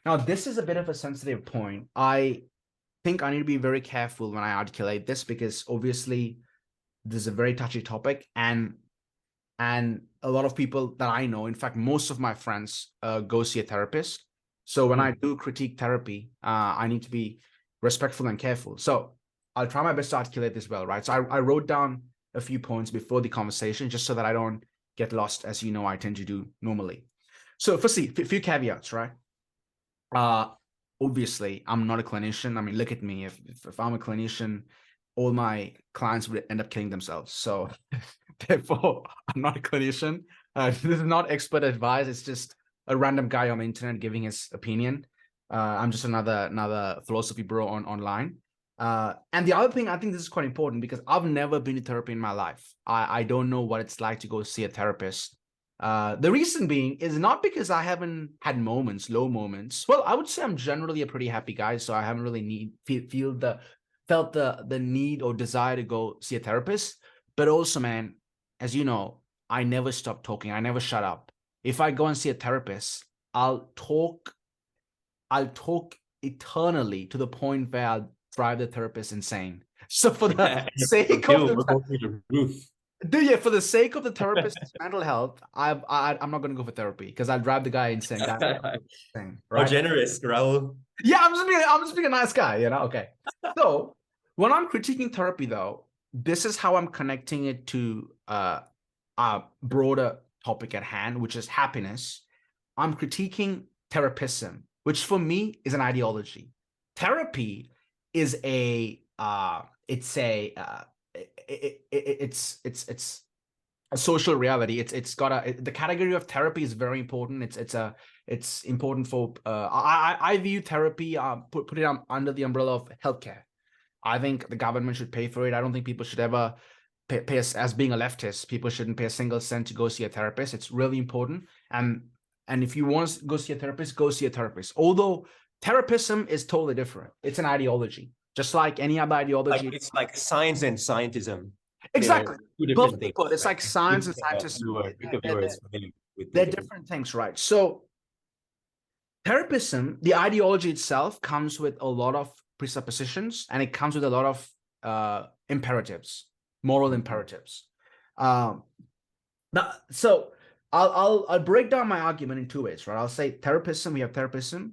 Now, this is a bit of a sensitive point. I think I need to be very careful when I articulate this because obviously this is a very touchy topic, and a lot of people that I know, in fact, most of my friends go see a therapist. So when I do critique therapy, I need to be respectful and careful. So I'll try my best to articulate this well, right? So I wrote down a few points before the conversation just so that I don't get lost, as you know, I tend to do normally. So firstly, a few caveats, right? Uh, Obviously, I'm not a clinician. I mean, look at me. If I'm a clinician, all my clients would end up killing themselves. So therefore, I'm not a clinician. This is not expert advice. It's just a random guy on the internet giving his opinion. I'm just another philosophy bro online. And the other thing, I think this is quite important because I've never been to therapy in my life. I don't know what it's like to go see a therapist. The reason being is not because I haven't had moments, low moments. Well, I would say I'm generally a pretty happy guy, so I haven't really felt the need or desire to go see a therapist. But also, man, as you know, I never stop talking. I never shut up. If I go and see a therapist, I'll talk eternally to the point where I'll drive the therapist insane. So for the sake of the yeah, for the sake of the therapist's mental health, I'm not going to go for therapy because I'll drive the guy insane. Right? How generous, Rahul. Yeah, I'm just being a nice guy, you know. Okay. So when I'm critiquing therapy, though, this is how I'm connecting it to a broader topic at hand, which is happiness. I'm critiquing therapism, which for me is an ideology. Therapy is it's a social reality. It's got the category of therapy is very important. It's important for I view therapy put it under the umbrella of healthcare. I think the government should pay for it. I don't think people should ever pay as being a leftist. People shouldn't pay a single cent to go see a therapist. It's really important. And if you want to go see a therapist, go see a therapist. Although therapism is totally different. It's an ideology, just like any other ideology. Like, it's like science and scientism. Exactly. Things, it's like science and scientists. They're different things, right? So therapism, the ideology itself comes with a lot of presuppositions and it comes with a lot of imperatives, moral imperatives. So I'll break down my argument in two ways, right? I'll say therapism, we have therapism.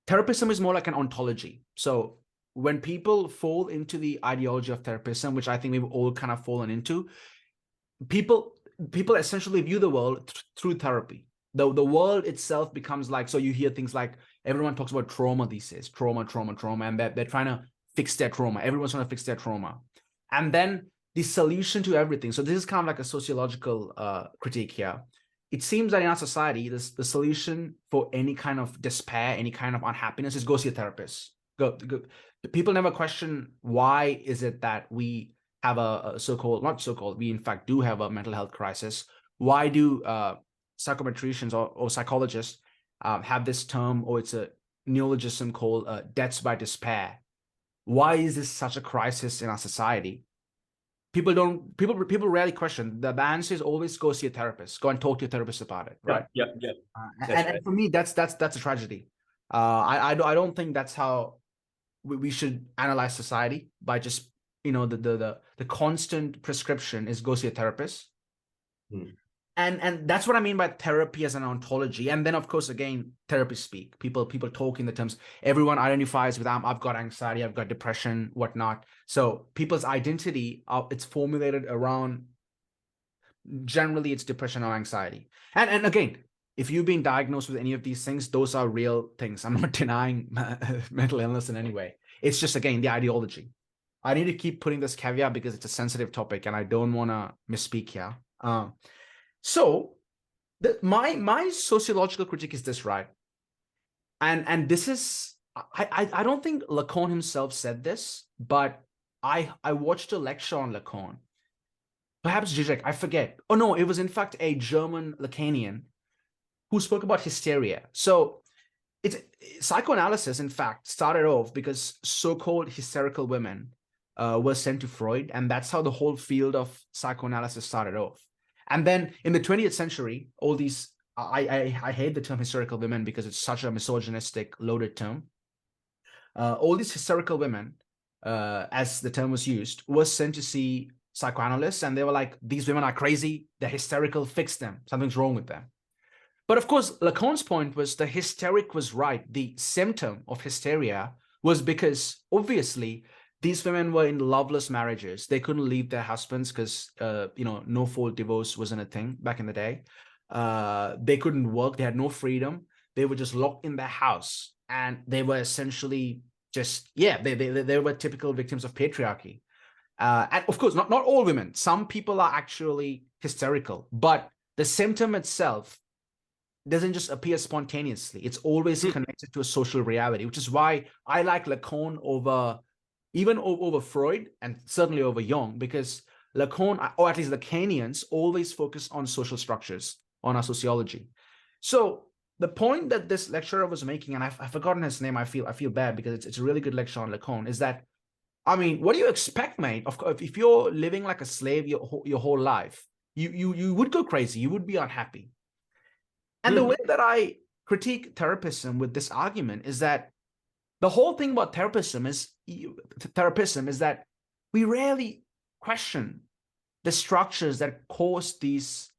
Therapism is more like an ontology. So when people fall into the ideology of therapism, which I think we've all kind of fallen into, people essentially view the world through therapy. The world itself becomes like, so you hear things like everyone talks about trauma these days, trauma, and they're trying to fix their trauma. Everyone's trying to fix their trauma. And then the solution to everything. So this is kind of like a sociological critique here. It seems that in our society, the solution for any kind of despair, any kind of unhappiness is go see a therapist. Go. People never question why is it that we have a so-called, not so-called, we in fact do have a mental health crisis. Why do psychometricians or psychologists have this term, or it's a neologism called deaths by despair? Why is this such a crisis in our society? People rarely question. The answer is always go see a therapist, go and talk to your therapist about it, right? Yeah. And for me, that's a tragedy. I don't think that's how we should analyze society, by just, you know, the constant prescription is go see a therapist. And that's what I mean by therapy as an ontology. And then, of course, again, therapists speak. People talk in the terms, everyone identifies with, I've got anxiety, I've got depression, whatnot. So people's identity, it's formulated around, generally, it's depression or anxiety. And again, if you've been diagnosed with any of these things, those are real things. I'm not denying mental illness in any way. It's just, again, the ideology. I need to keep putting this caveat because it's a sensitive topic and I don't want to misspeak here. So my sociological critique is this, right? And this is, I don't think Lacan himself said this, but I watched a lecture on Lacan. Perhaps Zizek, I forget. Oh no, it was in fact a German Lacanian who spoke about hysteria. So it's psychoanalysis, in fact, started off because so-called hysterical women were sent to Freud, and that's how the whole field of psychoanalysis started off. And then in the 20th century, all these I hate the term hysterical women because it's such a misogynistic, loaded term. All these hysterical women, as the term was used, was sent to see psychoanalysts, and they were like, these women are crazy, they're hysterical, fix them, something's wrong with them. But of course, Lacan's point was the hysteric was right. The symptom of hysteria was because obviously these women were in loveless marriages. They couldn't leave their husbands because, no fault divorce wasn't a thing back in the day. They couldn't work. They had no freedom. They were just locked in their house, and they were essentially they were typical victims of patriarchy. And of course, not all women. Some people are actually hysterical, but the symptom itself doesn't just appear spontaneously. It's always connected to a social reality, which is why I like Lacan over Freud, and certainly over Jung, because Lacan, or at least Lacanians, always focus on social structures, on our sociology. So the point that this lecturer was making, and I've forgotten his name, I feel bad because it's a really good lecture on Lacan, is that, I mean, what do you expect, mate? Of course, if you're living like a slave your whole life, you would go crazy, you would be unhappy. And the way that I critique therapism with this argument is that the whole thing about therapism is that we rarely question the structures that cause these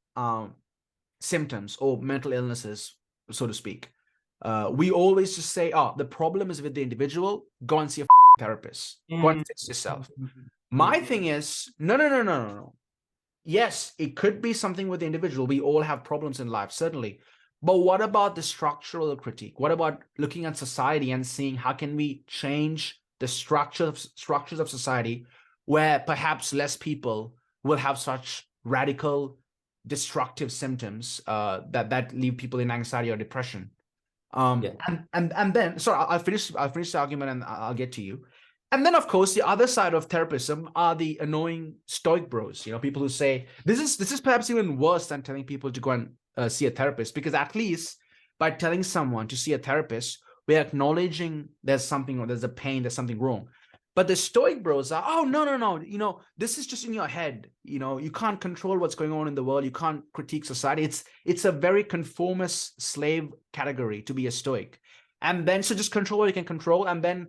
symptoms or mental illnesses, so to speak. We always just say, the problem is with the individual, go and see a therapist, go and fix yourself. My thing is, no. Yes, it could be something with the individual. We all have problems in life, certainly. But what about the structural critique? What about looking at society and seeing how can we change the structures of society where perhaps less people will have such radical destructive symptoms that leave people in anxiety or depression? And then, sorry, I'll finish the argument and I'll get to you. And then, of course, the other side of therapism are the annoying stoic bros, people who say this is perhaps even worse than telling people to go and see a therapist, because at least by telling someone to see a therapist, we're acknowledging there's something, or there's a pain, there's something wrong. But the stoic bros are, no, this is just in your head. You can't control what's going on in the world. You can't critique society. It's a very conformist slave category to be a stoic. And then, so just control what you can control. And then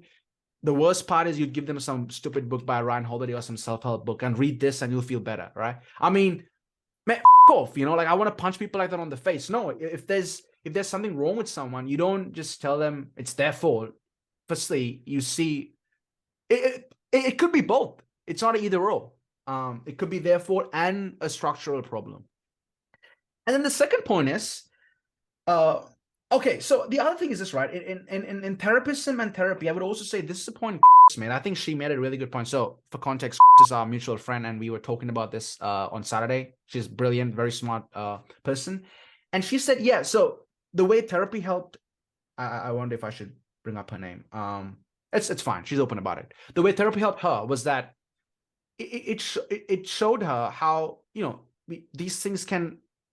the worst part is you'd give them some stupid book by Ryan Holiday or some self-help book and read this and you'll feel better, right? I mean, man, off, like I want to punch people like that on the face. No, if there's something wrong with someone, you don't just tell them it's their fault. Firstly, you see, it could be both. It's not either or. It could be their fault and a structural problem. And then the second point is, okay, so the other thing is this, right? In therapism and therapy, I would also say this is a point made. I think she made a really good point. So for context, is our mutual friend, and we were talking about this on Saturday. She's brilliant, very smart person. And she said, yeah, so the way therapy helped, I wonder if I should bring up her name. It's fine. She's open about it. The way therapy helped her was that it showed her how, these things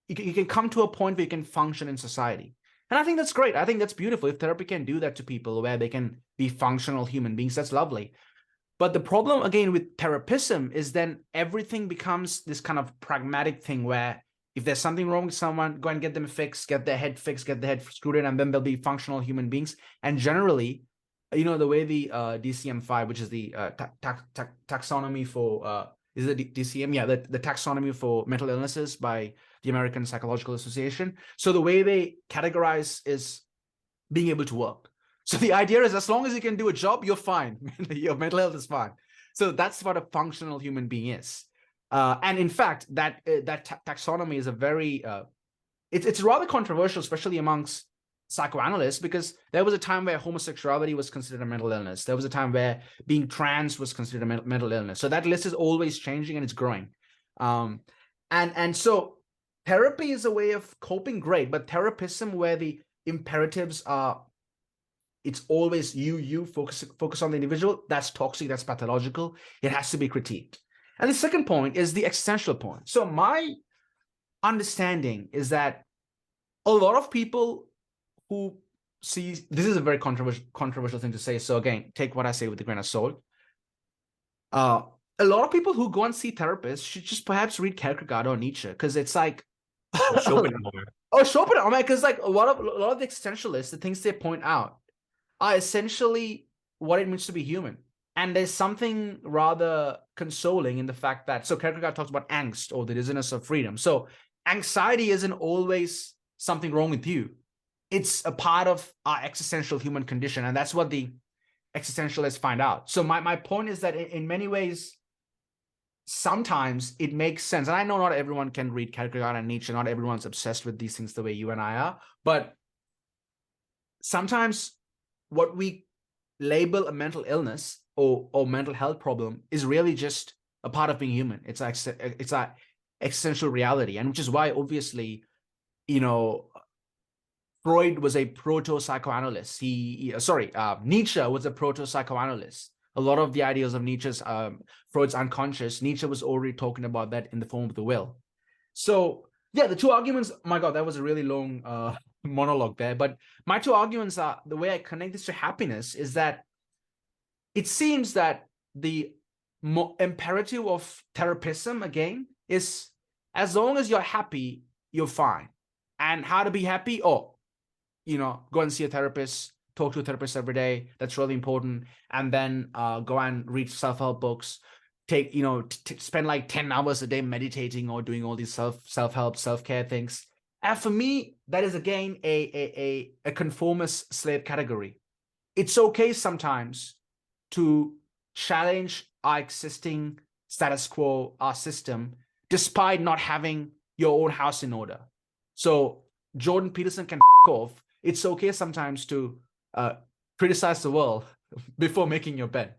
you can come to a point where you can function in society. And I think that's great. I think that's beautiful. If therapy can do that to people where they can be functional human beings, that's lovely. But the problem, again, with therapism is then everything becomes this kind of pragmatic thing where if there's something wrong with someone, go and get them fixed, get their head fixed, get their head screwed in, and then they'll be functional human beings. And generally, the way the DCM-5, which is the taxonomy for, is it DCM? Yeah, the taxonomy for mental illnesses by the American Psychological Association. So the way they categorize is being able to work. So the idea is as long as you can do a job, you're fine. Your mental health is fine. So that's what a functional human being is. And in fact, that taxonomy is a very, it's rather controversial, especially amongst psychoanalysts, because there was a time where homosexuality was considered a mental illness. There was a time where being trans was considered a mental illness. So that list is always changing and it's growing. And so therapy is a way of coping, great, but therapism, where the imperatives are, it's always you focus on the individual, that's toxic, that's pathological. It has to be critiqued. And the second point is the existential point. So my understanding is that a lot of people who see, this is a very controversial thing to say, so again, take what I say with a grain of salt. A lot of people who go and see therapists should just perhaps read Kierkegaard or Nietzsche, because it's like, Schopenhauer. Oh, Schopenhauer, because like a lot of the existentialists, the things they point out are essentially what it means to be human. And there's something rather consoling in the fact that, so Kierkegaard talks about angst or the dizziness of freedom. So anxiety isn't always something wrong with you. It's a part of our existential human condition. And that's what the existentialists find out. So my point is that in many ways, sometimes it makes sense. And I know not everyone can read Kierkegaard and Nietzsche. Not everyone's obsessed with these things the way you and I are. But sometimes what we label a mental illness or mental health problem is really just a part of being human. It's a existential reality. And which is why, obviously, Freud was a proto-psychoanalyst. Nietzsche was a proto-psychoanalyst. A lot of the ideas of Nietzsche's, Freud's unconscious, Nietzsche was already talking about that in the form of the will. So yeah, the two arguments, my God, that was a really long monologue there. But my two arguments are, the way I connect this to happiness is that it seems that the imperative of therapism, again, is as long as you're happy, you're fine. And how to be happy? Oh, go and see a therapist, talk to a therapist every day. That's really important. And then go and read self-help books. Take, spend like 10 hours a day meditating or doing all these self-help, self-care things. And for me, that is again a conformist slave category. It's okay sometimes to challenge our existing status quo, our system, despite not having your own house in order. So Jordan Peterson can f off. It's okay sometimes to criticize the world before making your bed.